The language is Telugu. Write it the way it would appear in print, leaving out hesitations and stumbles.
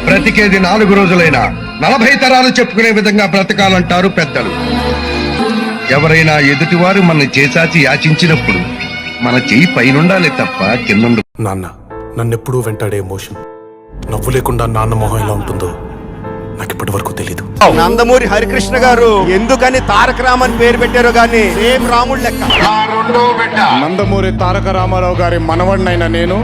బ్రతికేది 4 రోజులైనా 40 తరాలు చెప్పుకునే విధంగా బ్రతకాలంటారు పెద్దలు. ఎవరైనా ఎదుటివారు మన చేసాచి యాచించినప్పుడు మన చెయ్యి పైనుండాలి తప్ప కింద. నాన్న నన్నెప్పుడూ వెంటాడే ఎమోషన్, నవ్వు లేకుండా నాన్న మొహం ఎలా ఉంటుందో నాకు ఇప్పటి వరకు తెలీదు. నందమూరి హరికృష్ణ గారు ఎందుకని తారక రామన్ పేరు పెట్టారో గానీ సేమ్ రాముడు లెక్క. నందమూరి తారక రామారావు గారి మనవడినైన నేను